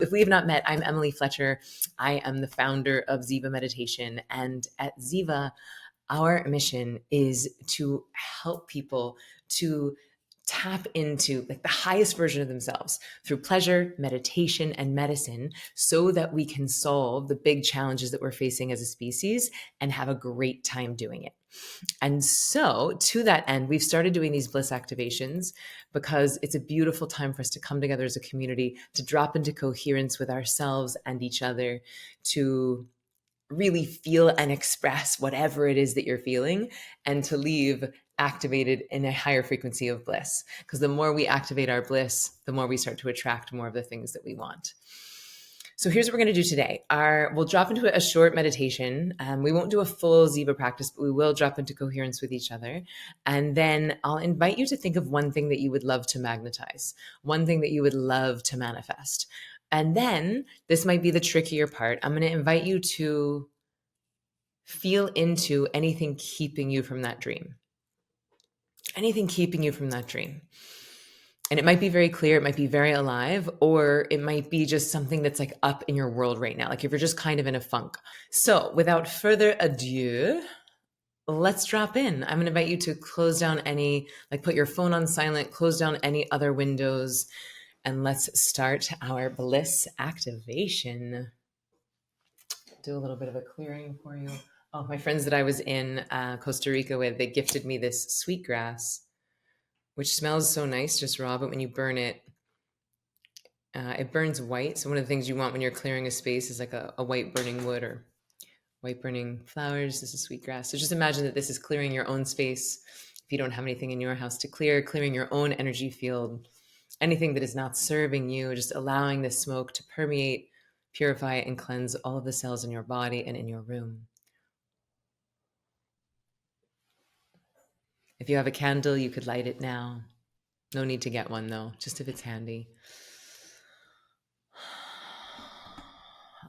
if we have not met, I'm Emily Fletcher. I am the founder of Ziva Meditation. And at Ziva, our mission is to help people to tap into like the highest version of themselves through pleasure, meditation, and medicine so that we can solve the big challenges that we're facing as a species and have a great time doing it. And so, to that end, we've started doing these bliss activations because it's a beautiful time for us to come together as a community, to drop into coherence with ourselves and each other, to really feel and express whatever it is that you're feeling, and to leave activated in a higher frequency of bliss. Because the more we activate our bliss, the more we start to attract more of the things that we want. So here's what we're going to do today. We'll drop into a short meditation. We won't do a full Ziva practice, but we will drop into coherence with each other. And then I'll invite you to think of one thing that you would love to magnetize, one thing that you would love to manifest. And then this might be the trickier part. I'm going to invite you to feel into anything keeping you from that dream. Anything keeping you from that dream. And it might be very clear, it might be very alive, or it might be just something that's like up in your world right now, like if you're just kind of in a funk. So without further ado, let's drop in. I'm going to invite you to close down put your phone on silent, close down any other windows, and let's start our bliss activation. Do a little bit of a clearing for you. Oh, my friends that I was in Costa Rica with, they gifted me this sweetgrass, which smells so nice, just raw, but when you burn it, it burns white. So one of the things you want when you're clearing a space is like a white burning wood or white burning flowers. This is sweetgrass. So just imagine that this is clearing your own space. If you don't have anything in your house to clear, clearing your own energy field, anything that is not serving you, just allowing the smoke to permeate, purify, and cleanse all of the cells in your body and in your room. If you have a candle, you could light it now. No need to get one though, just if it's handy.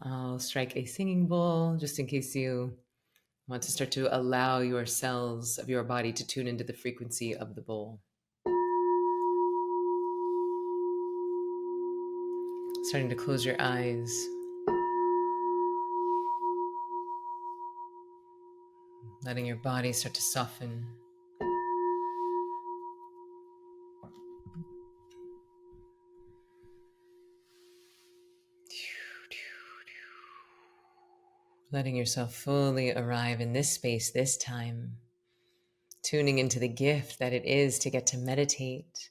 I'll strike a singing bowl just in case you want to start to allow your cells of your body to tune into the frequency of the bowl. Starting to close your eyes. Letting your body start to soften. Letting yourself fully arrive in this space, this time. Tuning into the gift that it is to get to meditate,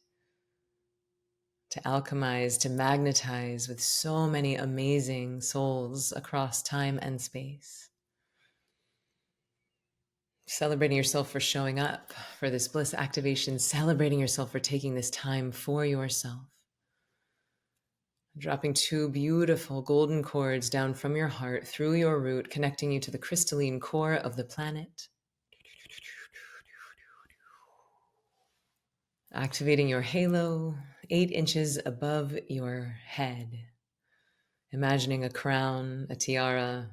to alchemize, to magnetize with so many amazing souls across time and space. Celebrating yourself for showing up for this bliss activation, celebrating yourself for taking this time for yourself. Dropping two beautiful golden cords down from your heart through your root, connecting you to the crystalline core of the planet. Activating your halo 8 inches above your head. Imagining a crown, a tiara,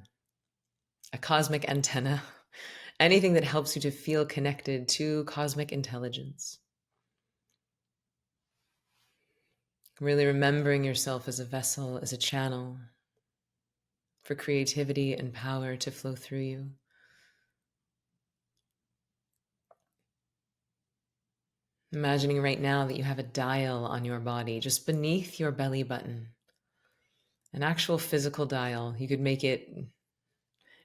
a cosmic antenna, anything that helps you to feel connected to cosmic intelligence. Really remembering yourself as a vessel, as a channel for creativity and power to flow through you. Imagining right now that you have a dial on your body, just beneath your belly button. An actual physical dial. You could make it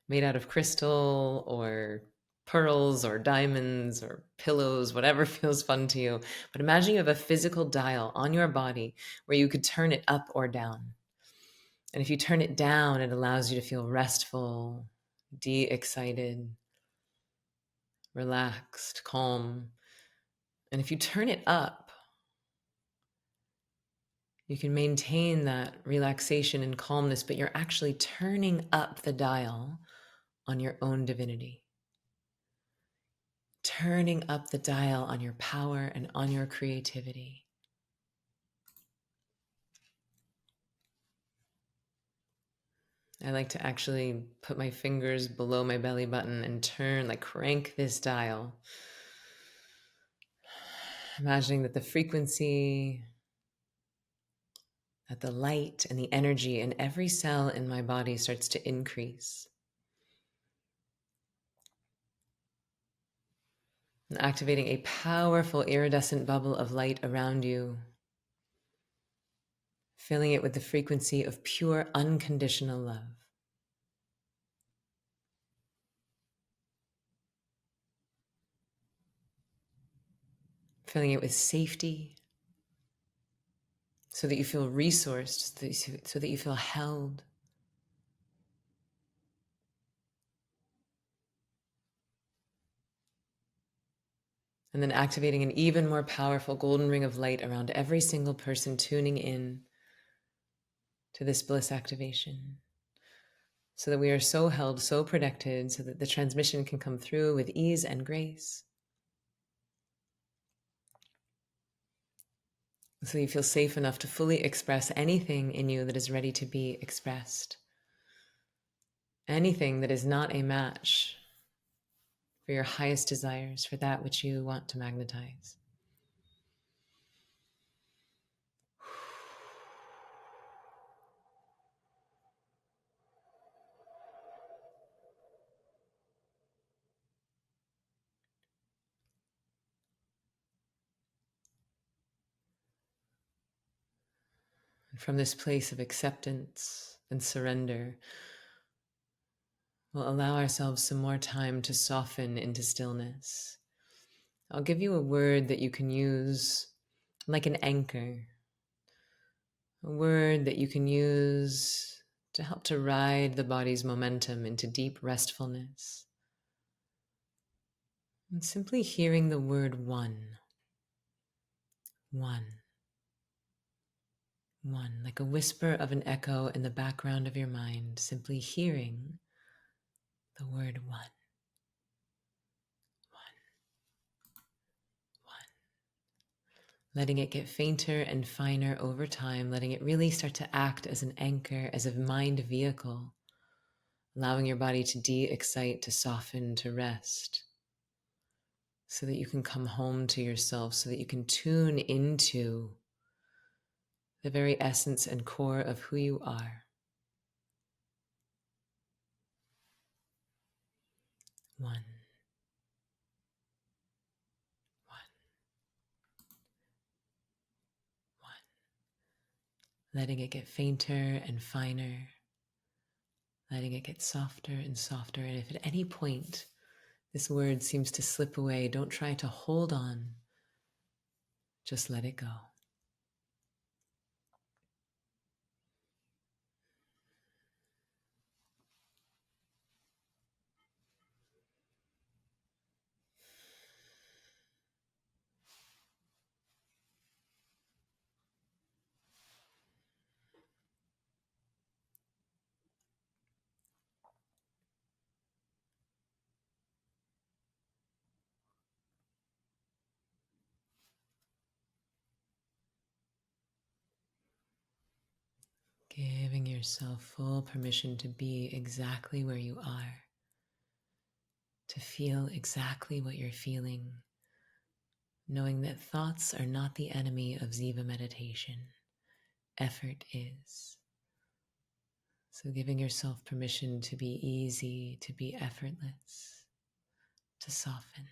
made out of crystal or pearls or diamonds or pillows, whatever feels fun to you. But imagine you have a physical dial on your body where you could turn it up or down. And if you turn it down, it allows you to feel restful, de-excited, relaxed, calm. And if you turn it up, you can maintain that relaxation and calmness, but you're actually turning up the dial on your own divinity. Turning up the dial on your power and on your creativity. I like to actually put my fingers below my belly button and turn, like crank this dial. Imagining that the frequency that the light and the energy in every cell in my body starts to increase. And activating a powerful iridescent bubble of light around you, filling it with the frequency of pure unconditional love. Filling it with safety, so that you feel resourced, so that you feel held. And then activating an even more powerful golden ring of light around every single person tuning in to this bliss activation, so that we are so held, so protected, so that the transmission can come through with ease and grace. So you feel safe enough to fully express anything in you that is ready to be expressed. Anything that is not a match for your highest desires, for that which you want to magnetize. And from this place of acceptance and surrender, we'll allow ourselves some more time to soften into stillness. I'll give you a word that you can use like an anchor, a word that you can use to help to ride the body's momentum into deep restfulness. And simply hearing the word one, one, one, like a whisper of an echo in the background of your mind, simply hearing the word one, one, one. Letting it get fainter and finer over time, letting it really start to act as an anchor, as a mind vehicle, allowing your body to de-excite, to soften, to rest, so that you can come home to yourself, so that you can tune into the very essence and core of who you are. One, one, one. Letting it get fainter and finer, letting it get softer and softer. And if at any point this word seems to slip away, don't try to hold on. Just let it go. Giving yourself full permission to be exactly where you are, to feel exactly what you're feeling, knowing that thoughts are not the enemy of Ziva meditation. Effort is. So giving yourself permission to be easy, to be effortless, to soften.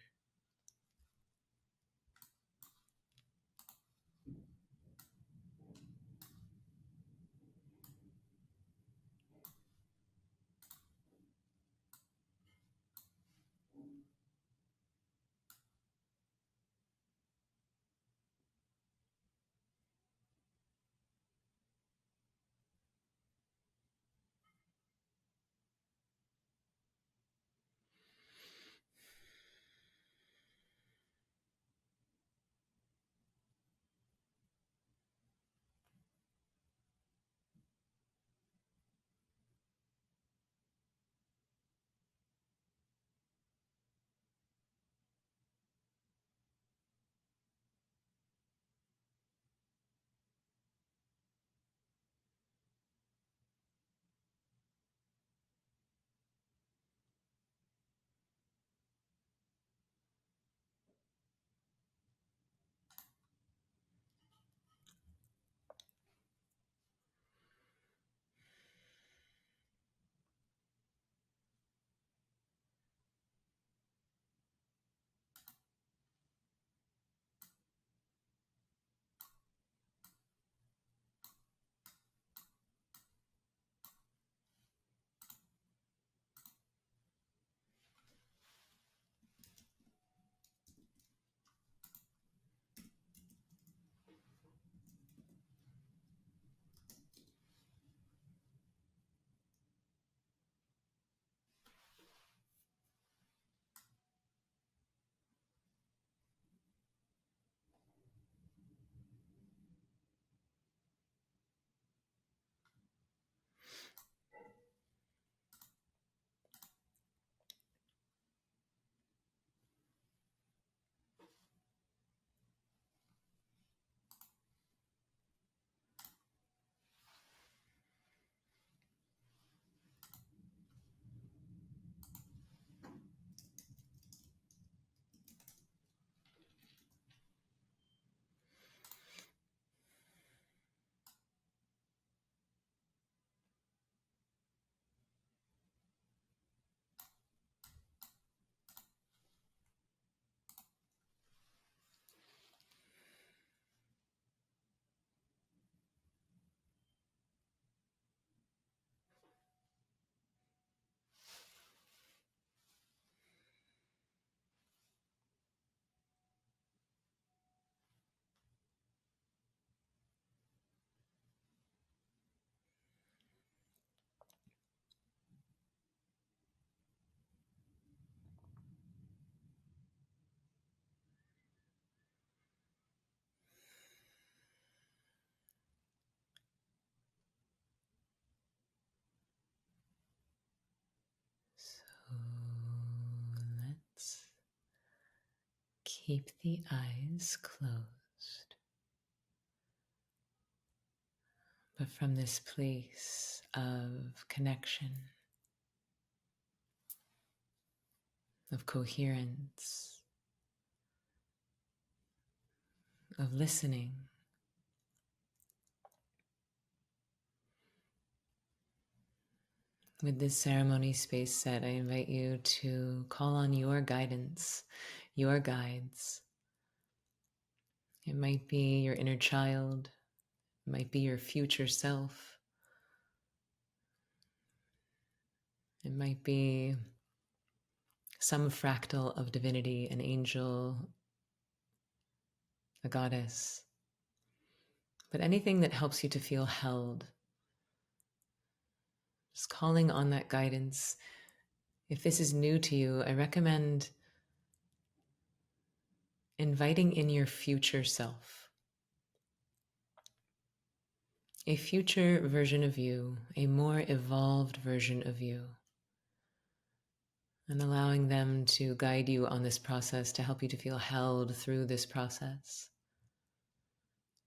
Keep the eyes closed. But from this place of connection, of coherence, of listening, with this ceremony space set, I invite you to call on your guidance, your guides. It might be your inner child, it might be your future self, it might be some fractal of divinity, an angel, a goddess, but anything that helps you to feel held. Just calling on that guidance. If this is new to you, I recommend inviting in your future self, a future version of you, a more evolved version of you, and allowing them to guide you on this process, to help you to feel held through this process,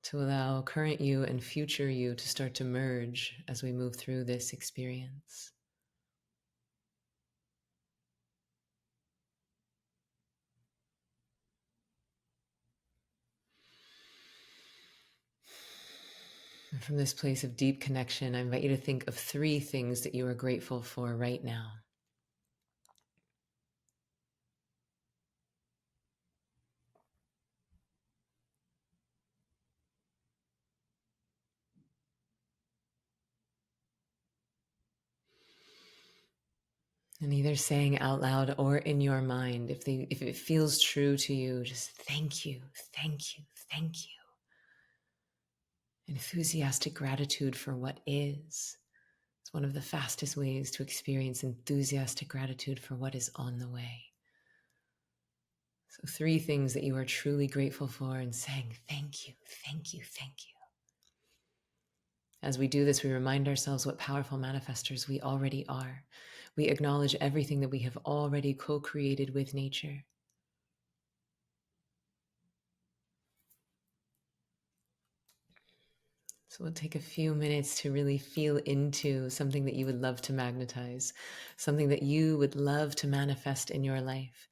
to allow current you and future you to start to merge as we move through this experience. And from this place of deep connection, I invite you to think of 3 things that you are grateful for right now. And either saying out loud or in your mind, if it feels true to you, just thank you, thank you, thank you. Enthusiastic gratitude for what is. It's one of the fastest ways to experience enthusiastic gratitude for what is on the way. So 3 things that you are truly grateful for, and saying thank you, thank you, thank you. As we do this, we remind ourselves what powerful manifestors we already are. We acknowledge everything that we have already co-created with nature. So we'll take a few minutes to really feel into something that you would love to magnetize, something that you would love to manifest in your life.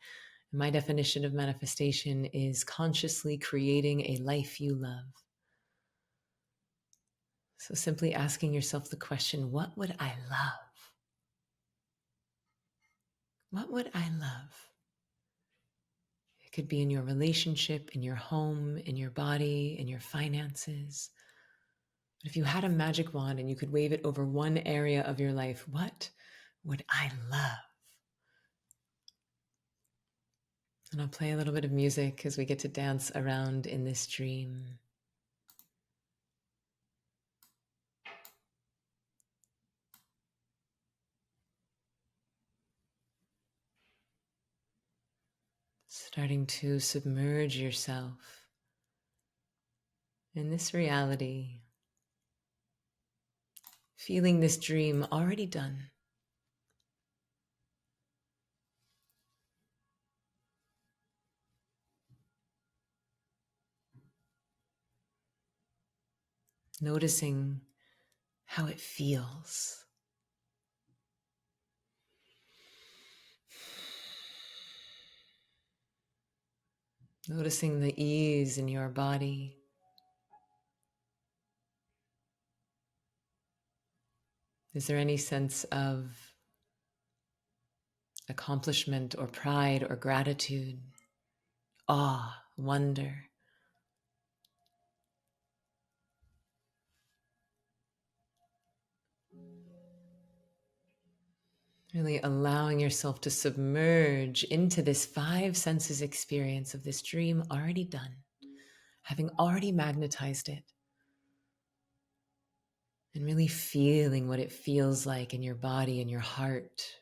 My definition of manifestation is consciously creating a life you love. So simply asking yourself the question, what would I love? What would I love? It could be in your relationship, in your home, in your body, in your finances. But if you had a magic wand and you could wave it over one area of your life, what would I love? And I'll play a little bit of music as we get to dance around in this dream. Starting to submerge yourself in this reality, feeling this dream already done. Noticing how it feels. Noticing the ease in your body. Is there any sense of accomplishment or pride or gratitude, awe, wonder? Really allowing yourself to submerge into this 5 senses experience of this dream already done, having already magnetized it, and really feeling what it feels like in your body, in your heart,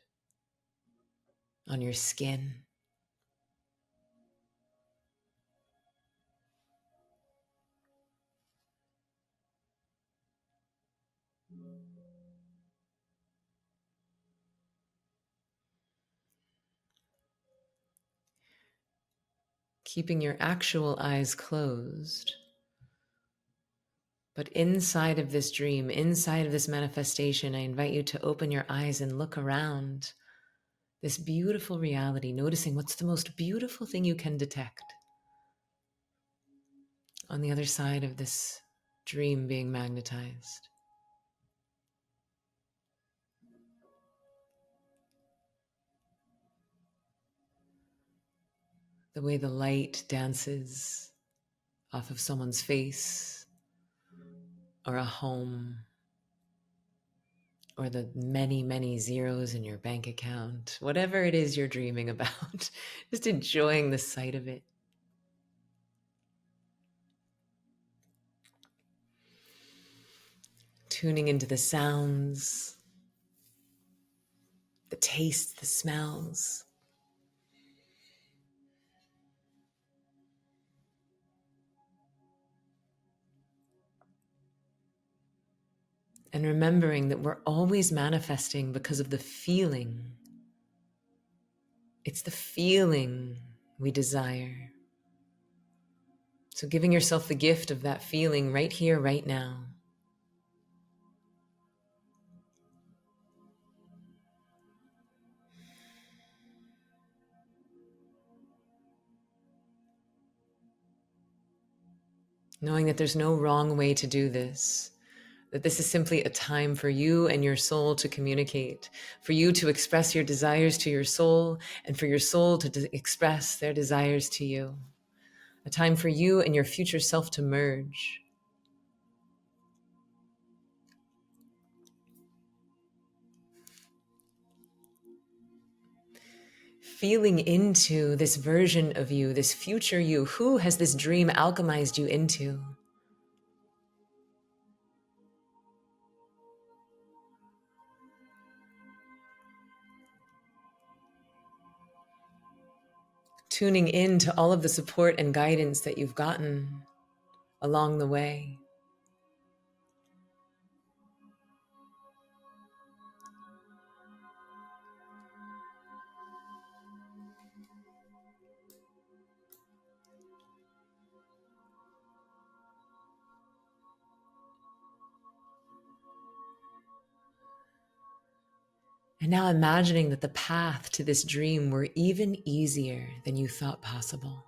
on your skin. keeping your actual eyes closed. But inside of this dream, inside of this manifestation, I invite you to open your eyes and look around this beautiful reality, noticing what's the most beautiful thing you can detect on the other side of this dream being magnetized. The way the light dances off of someone's face, or a home, or the many, many zeros in your bank account, whatever it is you're dreaming about, just enjoying the sight of it. Tuning into the sounds, the tastes, the smells. And remembering that we're always manifesting because of the feeling. It's the feeling we desire. So giving yourself the gift of that feeling right here, right now. Knowing that there's no wrong way to do this, that this is simply a time for you and your soul to communicate, for you to express your desires to your soul, and for your soul to express their desires to you. A time for you and your future self to merge. Feeling into this version of you, this future you. Who has this dream alchemized you into? Tuning in to all of the support and guidance that you've gotten along the way. And now imagining that the path to this dream were even easier than you thought possible.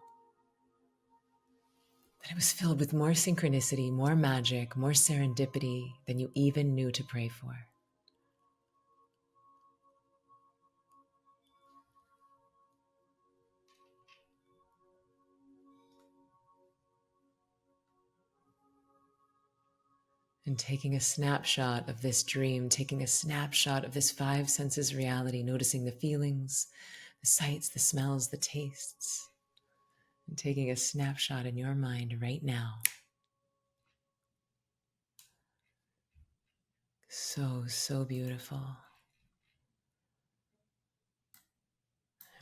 That it was filled with more synchronicity, more magic, more serendipity than you even knew to pray for. And taking a snapshot of this dream, taking a snapshot of this five senses reality, noticing the feelings, the sights, the smells, the tastes, and taking a snapshot in your mind right now. So, so beautiful.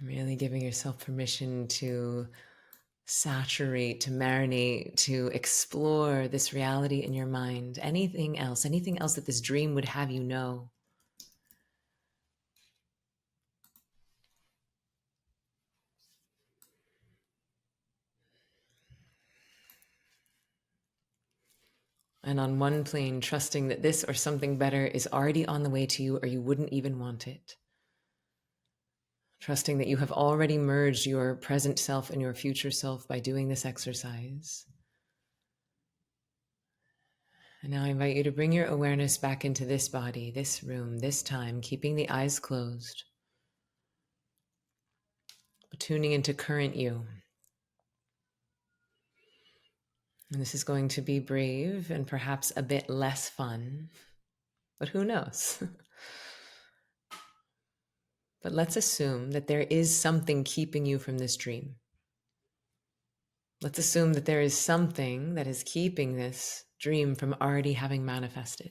I'm really giving yourself permission to saturate, to marinate, to explore this reality in your mind. Anything else that this dream would have you know. And on one plane, trusting that this or something better is already on the way to you, or you wouldn't even want it. Trusting that you have already merged your present self and your future self by doing this exercise. And now I invite you to bring your awareness back into this body, this room, this time, keeping the eyes closed. Tuning into current you. And this is going to be brave and perhaps a bit less fun, but who knows? But let's assume that there is something keeping you from this dream. Let's assume that there is something that is keeping this dream from already having manifested.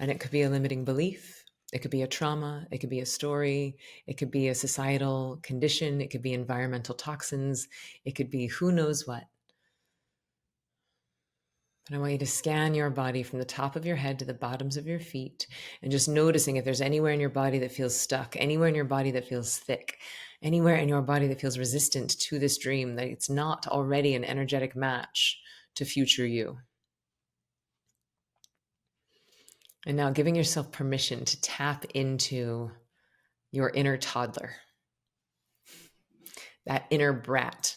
And it could be a limiting belief. It could be a trauma. It could be a story. It could be a societal condition. It could be environmental toxins. It could be who knows what. But I want you to scan your body from the top of your head to the bottoms of your feet and just noticing if there's anywhere in your body that feels stuck, anywhere in your body that feels thick, anywhere in your body that feels resistant to this dream, that it's not already an energetic match to future you. And now giving yourself permission to tap into your inner toddler, that inner brat,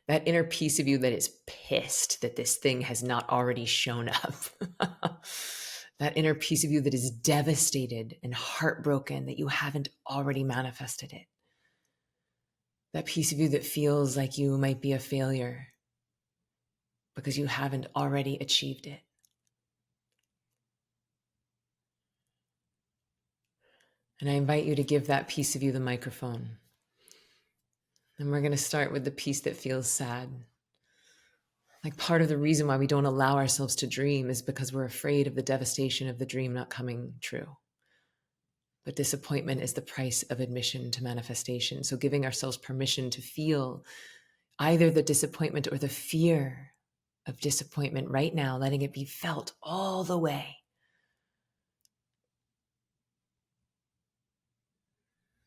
that inner piece of you that is pissed that this thing has not already shown up. That inner piece of you that is devastated and heartbroken that you haven't already manifested it. That piece of you that feels like you might be a failure because you haven't already achieved it. And I invite you to give that piece of you the microphone. And we're going to start with the piece that feels sad. Like part of the reason why we don't allow ourselves to dream is because we're afraid of the devastation of the dream not coming true. But disappointment is the price of admission to manifestation. So giving ourselves permission to feel either the disappointment or the fear of disappointment right now, letting it be felt all the way.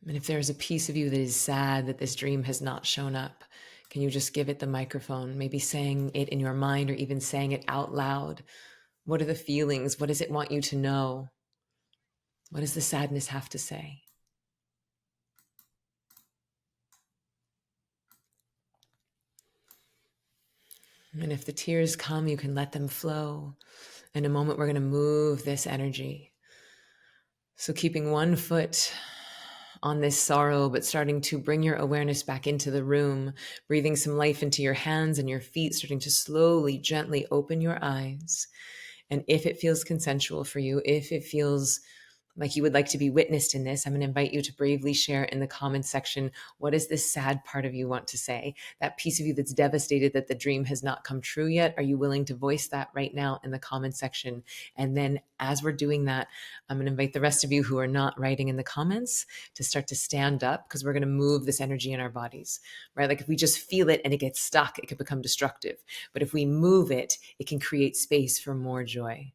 And if there's a piece of you that is sad that this dream has not shown up, can you just give it the microphone, maybe saying it in your mind or even saying it out loud? What are the feelings? What does it want you to know? What does the sadness have to say? And if the tears come, you can let them flow. In a moment, we're going to move this energy. So keeping one foot on this sorrow, but starting to bring your awareness back into the room, breathing some life into your hands and your feet, starting to slowly, gently open your eyes. And if it feels consensual for you, if it feels like you would like to be witnessed in this, I'm going to invite you to bravely share in the comments section, what does this sad part of you want to say? That piece of you that's devastated that the dream has not come true yet, are you willing to voice that right now in the comments section? And then as we're doing that, I'm going to invite the rest of you who are not writing in the comments to start to stand up, because we're going to move this energy in our bodies, right? Like if we just feel it and it gets stuck, it could become destructive. But if we move it, it can create space for more joy.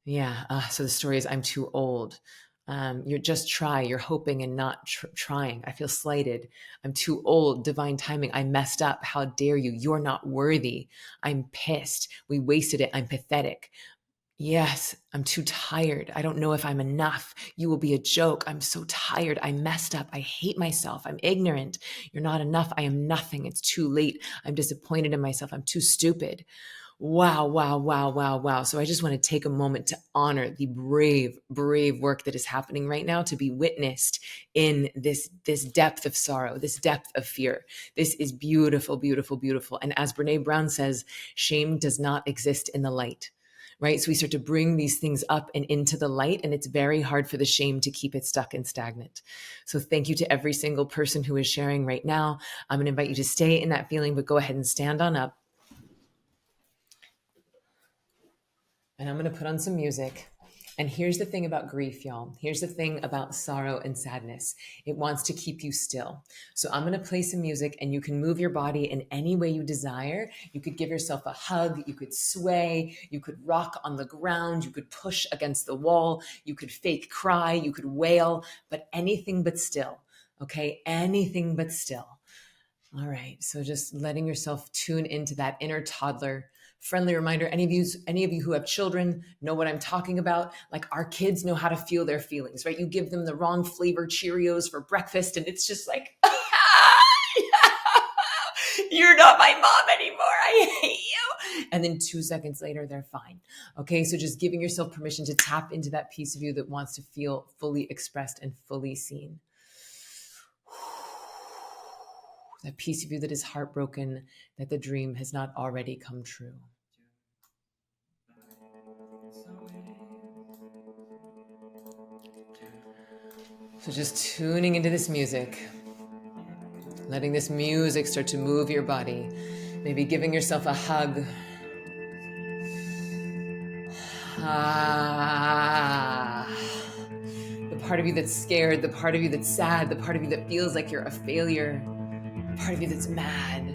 Yeah. So the story is I'm too old. You're just try. You're hoping and not trying. I feel slighted. I'm too old. Divine timing. I messed up. How dare you? You're not worthy. I'm pissed. We wasted it. I'm pathetic. Yes. I'm too tired. I don't know if I'm enough. You will be a joke. I'm so tired. I messed up. I hate myself. I'm ignorant. You're not enough. I am nothing. It's too late. I'm disappointed in myself. I'm too stupid. Wow, wow, wow, wow, wow. So I just want to take a moment to honor the brave, brave work that is happening right now, to be witnessed in this depth of sorrow, this depth of fear. This is beautiful, beautiful, beautiful. And as Brene Brown says, shame does not exist in the light, right? So we start to bring these things up and into the light, and it's very hard for the shame to keep it stuck and stagnant. So thank you to every single person who is sharing right now. I'm going to invite you to stay in that feeling, but go ahead and stand on up. And I'm going to put on some music. And here's the thing about grief, y'all. Here's the thing about sorrow and sadness. It wants to keep you still. So I'm going to play some music, and you can move your body in any way you desire. You could give yourself a hug. You could sway. You could rock on the ground. You could push against the wall. You could fake cry. You could wail, but anything but still. Okay? Anything but still. All right. So just letting yourself tune into that inner toddler. Friendly reminder, any of you who have children know what I'm talking about. Like, our kids know how to feel their feelings, right? You give them the wrong flavor Cheerios for breakfast, and it's just like, you're not my mom anymore. I hate you. And then 2 seconds later, they're fine. Okay. So just giving yourself permission to tap into that piece of you that wants to feel fully expressed and fully seen. That piece of you that is heartbroken that the dream has not already come true. So just tuning into this music, letting this music start to move your body, maybe giving yourself a hug. The part of you that's scared, the part of you that's sad, the part of you that feels like you're a failure, the part of you that's mad.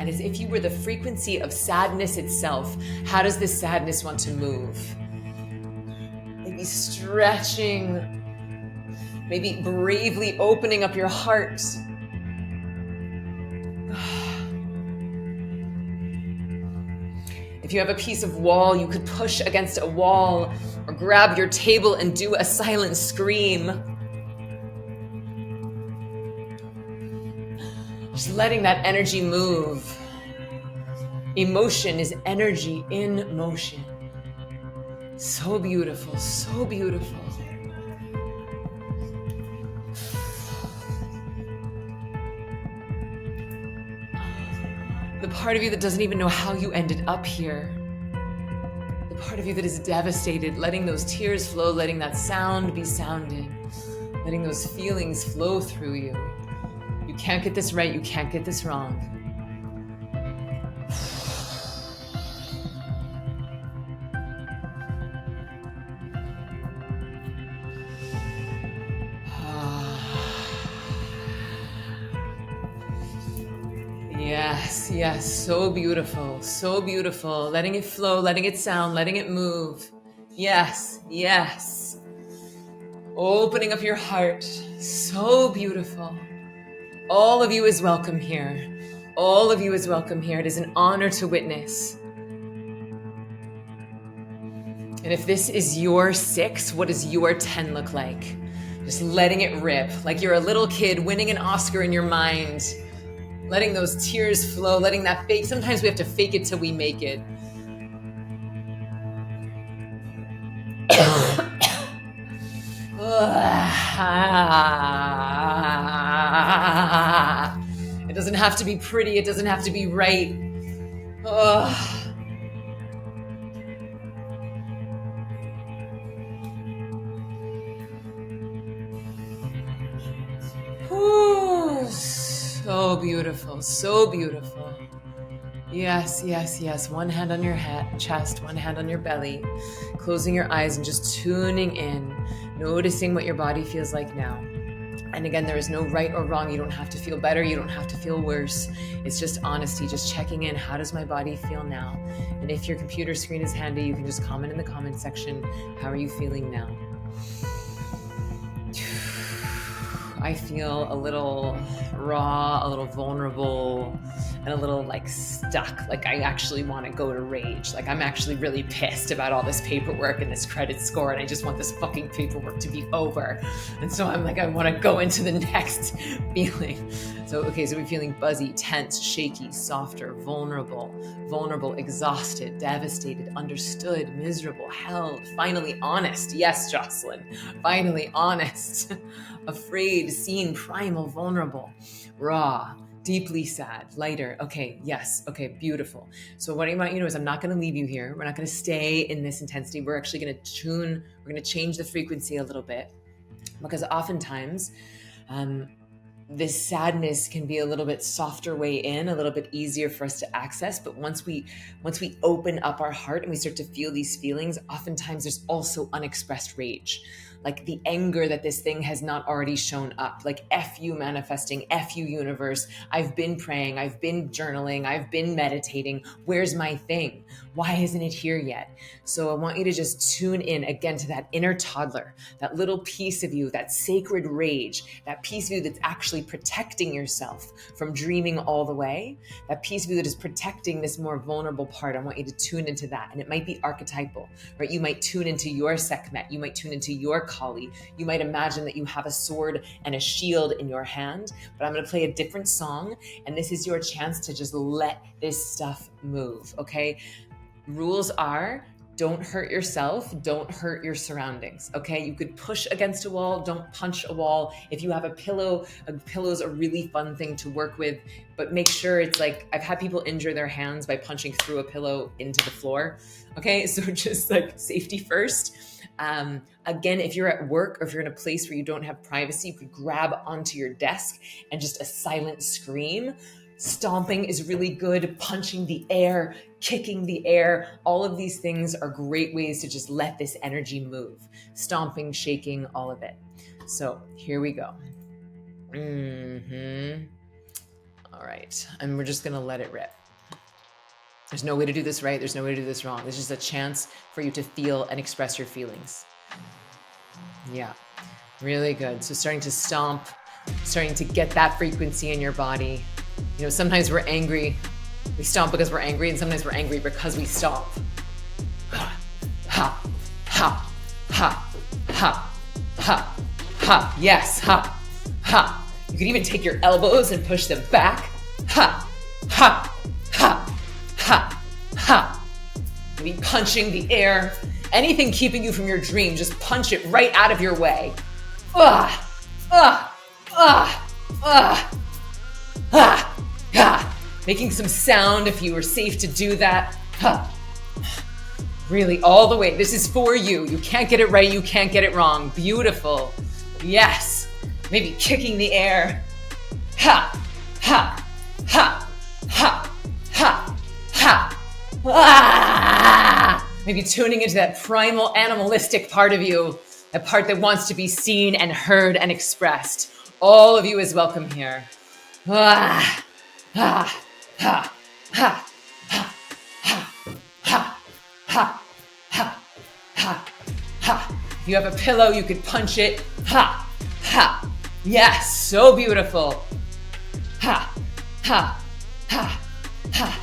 And as if you were the frequency of sadness itself, how does this sadness want to move? Maybe stretching, maybe bravely opening up your heart. If you have a piece of wall, you could push against a wall or grab your table and do a silent scream. Just letting that energy move. Emotion is energy in motion. So beautiful, so beautiful. The part of you that doesn't even know how you ended up here. The part of you that is devastated, letting those tears flow, letting that sound be sounding, letting those feelings flow through you. You can't get this right, you can't get this wrong. Yes, yes, so beautiful, so beautiful. Letting it flow, letting it sound, letting it move. Yes, yes. Opening up your heart, so beautiful. All of you is welcome here. All of you is welcome here. It is an honor to witness. And if this is your 6, what does your 10 look like? Just letting it rip, like you're a little kid winning an Oscar in your mind. Letting those tears flow, letting that fake. Sometimes we have to fake it till we make it. It doesn't have to be pretty. It doesn't have to be right. So beautiful, so beautiful. Yes, yes, yes. One hand on your chest, one hand on your belly, closing your eyes and just tuning in, noticing what your body feels like now. And again, there is no right or wrong. You don't have to feel better. You don't have to feel worse. It's just honesty, just checking in. How does my body feel now? And if your computer screen is handy, you can just comment in the comment section. How are you feeling now? I feel a little raw, a little vulnerable, and a little like stuck. Like I actually want to go to rage. Like I'm actually really pissed about all this paperwork and this credit score, and I just want this fucking paperwork to be over. And so I'm like, I want to go into the next feeling. So, okay, so we're feeling buzzy, tense, shaky, softer, vulnerable, exhausted, devastated, understood, miserable, held, finally honest. Yes, Jocelyn, finally honest. Afraid, seen, primal, vulnerable, raw, deeply sad, lighter. Okay, yes. Okay, beautiful. So what I want you to know is I'm not going to leave you here. We're not going to stay in this intensity. We're actually going to we're going to change the frequency a little bit, because oftentimes this sadness can be a little bit softer way in, a little bit easier for us to access. But once we open up our heart and we start to feel these feelings, oftentimes there's also unexpressed rage. Like the anger that this thing has not already shown up, like F you manifesting, F you universe. I've been praying, I've been journaling, I've been meditating. Where's my thing? Why isn't it here yet? So I want you to just tune in again to that inner toddler, that little piece of you, that sacred rage, that piece of you that's actually protecting yourself from dreaming all the way, that piece of you that is protecting this more vulnerable part. I want you to tune into that. And it might be archetypal, right? You might tune into your Sekhmet. You might tune into your Kali. You might imagine that you have a sword and a shield in your hand, but I'm going to play a different song. And this is your chance to just let this stuff move. Okay. Rules are: don't hurt yourself, don't hurt your surroundings, okay? You could push against a wall, don't punch a wall. If you have a pillow's a really fun thing to work with, but make sure it's like, I've had people injure their hands by punching through a pillow into the floor, okay? So just like safety first. Again, if you're at work or if you're in a place where you don't have privacy, you could grab onto your desk and just a silent scream. Stomping is really good. Punching the air, kicking the air. All of these things are great ways to just let this energy move. Stomping, shaking, all of it. So here we go. All right. And we're just going to let it rip. There's no way to do this right. There's no way to do this wrong. This is just a chance for you to feel and express your feelings. Yeah, really good. So starting to stomp, starting to get that frequency in your body. You know, sometimes we're angry. We stomp because we're angry, and sometimes we're angry because we stomp. Ha, ha, ha, ha, ha, ha, ha. Yes, ha, ha. You can even take your elbows and push them back. Ha, ha, ha, ha, ha. Maybe punching the air. Anything keeping you from your dream, just punch it right out of your way. Ah, ah, ah, ah, ah, ah. Making some sound if you were safe to do that. Ha. Really, all the way. This is for you. You can't get it right. You can't get it wrong. Beautiful. Yes. Maybe kicking the air. Ha, ha, ha, ha, ha, ha. Ah! Maybe tuning into that primal animalistic part of you, that part that wants to be seen and heard and expressed. All of you is welcome here. Ah, ah, ha, ha, ha, ha, ha, ha, ha, ha, ha. If you have a pillow, you could punch it. Ha, ha. Yes, so beautiful. Ha, ha, ha, ha.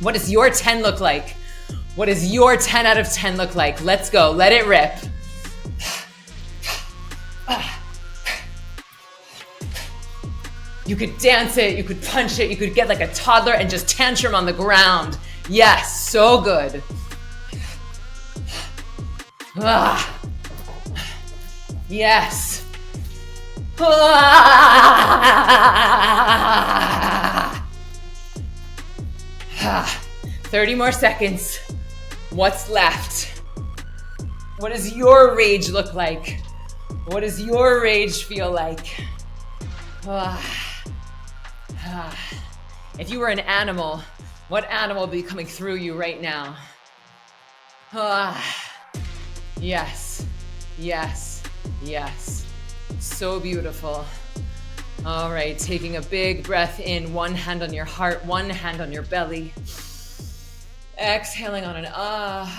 What does your 10 look like? What does your 10 out of 10 look like? Let's go. Let it rip. You could dance it. You could punch it. You could get like a toddler and just tantrum on the ground. Yes, so good. Yes. 30 more seconds. What's left? What does your rage look like? What does your rage feel like? If you were an animal, what animal would be coming through you right now? Yes, yes, yes. So beautiful. All right, taking a big breath in, one hand on your heart, one hand on your belly. Exhaling on an ah.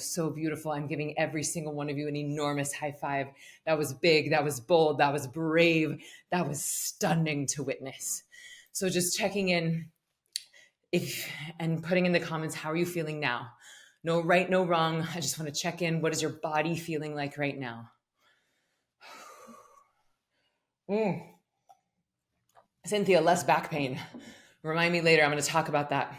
So beautiful. I'm giving every single one of you an enormous high five. That was big, that was bold, that was brave, that was stunning to witness. So just checking in and putting in the comments, how are you feeling now? No right, no wrong. I just want to check in. What is your body feeling like right now? Cynthia, less back pain. Remind me later. I'm going to talk about that.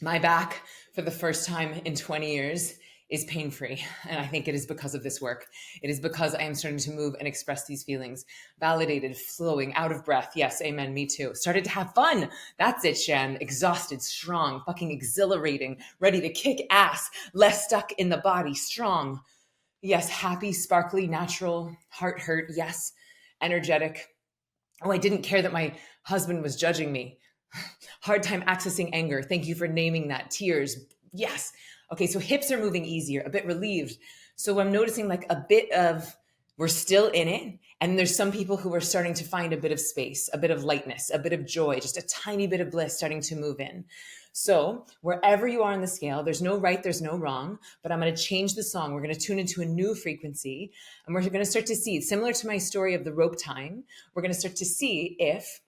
My back, for the first time in 20 years, is pain-free. And I think it is because of this work. It is because I am starting to move and express these feelings. Validated, flowing, out of breath. Yes, amen, me too. Started to have fun. That's it, Shan. Exhausted, strong, fucking exhilarating, ready to kick ass, less stuck in the body, strong. Yes, happy, sparkly, natural, heart hurt. Yes, energetic. Oh, I didn't care that my husband was judging me. Hard time accessing anger. Thank you for naming that. Tears. Yes. Okay, so hips are moving easier, a bit relieved. So I'm noticing like a bit of, we're still in it. And there's some people who are starting to find a bit of space, a bit of lightness, a bit of joy, just a tiny bit of bliss starting to move in. So wherever you are on the scale, there's no right, there's no wrong, but I'm going to change the song. We're going to tune into a new frequency, and we're going to start to see, similar to my story of the rope time, we're going to start to see if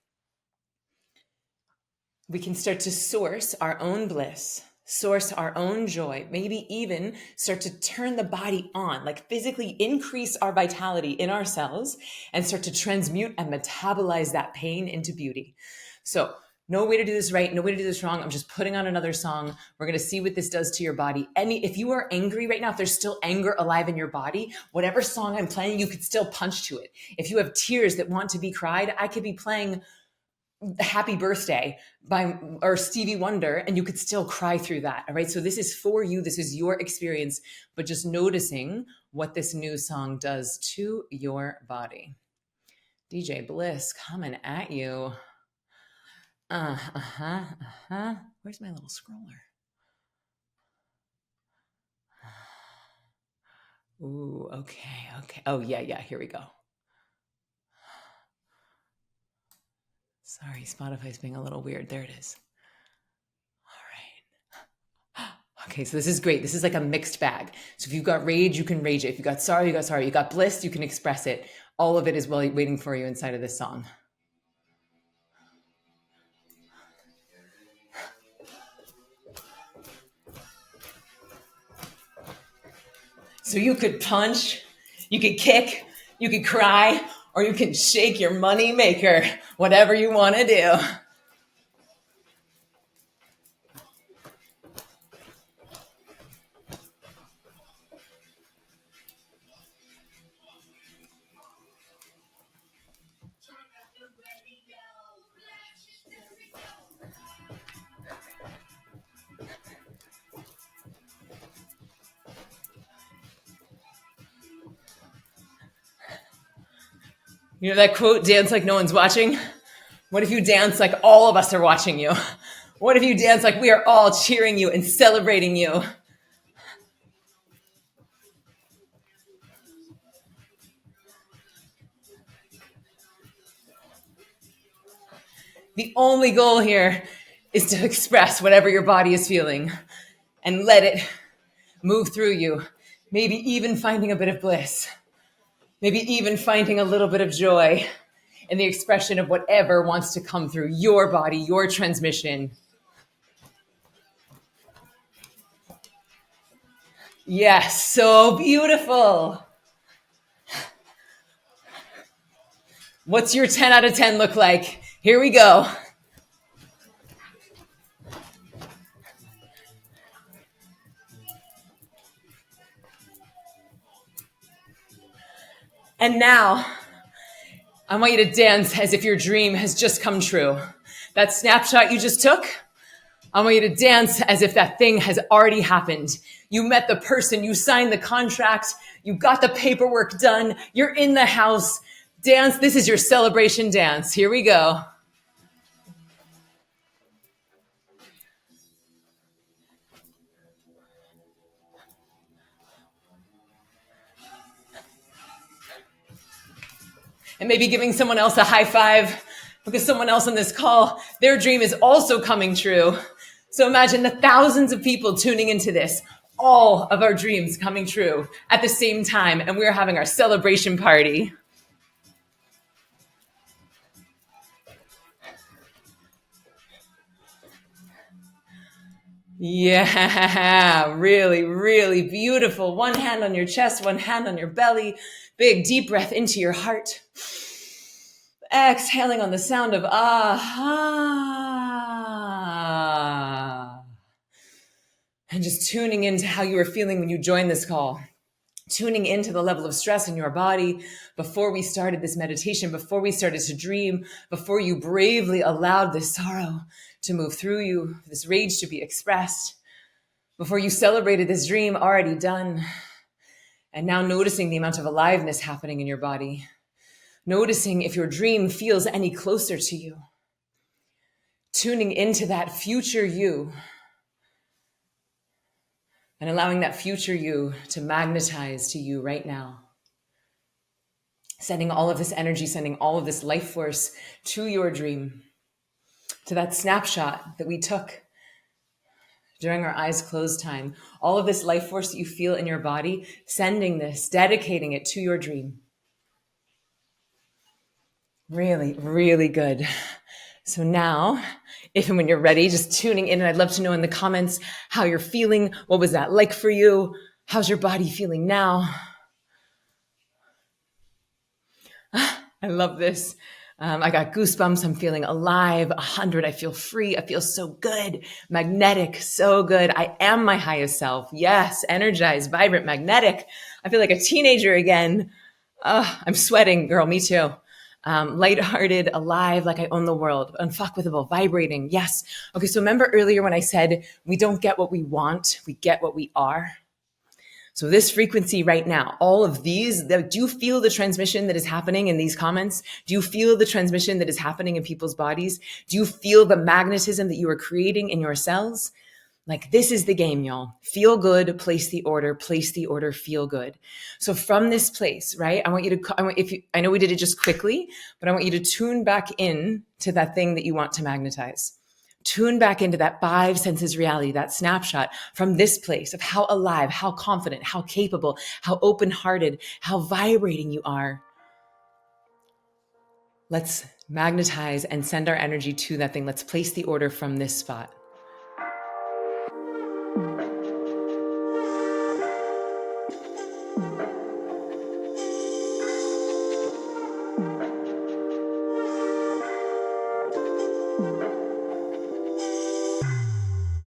we can start to source our own bliss, source our own joy, maybe even start to turn the body on, like physically increase our vitality in our cells and start to transmute and metabolize that pain into beauty. So no way to do this right, no way to do this wrong. I'm just putting on another song. We're going to see what this does to your body. If you are angry right now, if there's still anger alive in your body, whatever song I'm playing, you could still punch to it. If you have tears that want to be cried, I could be playing Happy Birthday or Stevie Wonder, and you could still cry through that. All right. So this is for you. This is your experience, but just noticing what this new song does to your body. DJ Bliss coming at you. Where's my little scroller? Ooh, okay, okay. Oh, yeah, yeah. Here we go. Sorry, Spotify's being a little weird. There it is. All right. Okay, so this is great. This is like a mixed bag. So if you've got rage, you can rage it. If you got sorrow, you got sorrow. You got bliss, you can express it. All of it is waiting for you inside of this song. So you could punch, you could kick, you could cry, or you can shake your money maker, whatever you want to do. You know that quote, dance like no one's watching? What if you dance like all of us are watching you? What if you dance like we are all cheering you and celebrating you? The only goal here is to express whatever your body is feeling and let it move through you. Maybe even finding a bit of bliss. Maybe even finding a little bit of joy in the expression of whatever wants to come through your body, your transmission. Yes, so beautiful. What's your 10 out of 10 look like? Here we go. And now, I want you to dance as if your dream has just come true. That snapshot you just took, I want you to dance as if that thing has already happened. You met the person, you signed the contract, you got the paperwork done, you're in the house. Dance, this is your celebration dance. Here we go. And maybe giving someone else a high five because someone else on this call, their dream is also coming true. So imagine the thousands of people tuning into this, all of our dreams coming true at the same time, and we're having our celebration party. Yeah, really, really beautiful. One hand on your chest, one hand on your belly. Big, deep breath into your heart. Exhaling on the sound of ah. And just tuning into how you were feeling when you joined this call. Tuning into the level of stress in your body before we started this meditation, before we started to dream, before you bravely allowed this sorrow to move through you, this rage to be expressed, before you celebrated this dream already done, and now noticing the amount of aliveness happening in your body, noticing if your dream feels any closer to you, tuning into that future you, and allowing that future you to magnetize to you right now. Sending all of this energy, sending all of this life force to your dream, to that snapshot that we took during our eyes closed time. All of this life force that you feel in your body, sending this, dedicating it to your dream. Really, really good. So now, if and when you're ready, just tuning in, and I'd love to know in the comments how you're feeling. What was that like for you? How's your body feeling now? I love this. I got goosebumps. I'm feeling alive. 100. I feel free. I feel so good. Magnetic. So good. I am my highest self. Yes. Energized, vibrant, magnetic. I feel like a teenager again. I'm sweating, girl. Me too. Lighthearted, alive, like I own the world, unfuckable, vibrating. Yes. Okay. So remember earlier when I said we don't get what we want, we get what we are. So this frequency right now, all of these, do you feel the transmission that is happening in these comments? Do you feel the transmission that is happening in people's bodies? Do you feel the magnetism that you are creating in your cells? Like, this is the game, y'all. Feel good, place the order, feel good. So from this place, right? I want you to, I know we did it just quickly, but I want you to tune back in to that thing that you want to magnetize. Tune back into that five senses reality, that snapshot from this place of how alive, how confident, how capable, how open-hearted, how vibrating you are. Let's magnetize and send our energy to that thing. Let's place the order from this spot.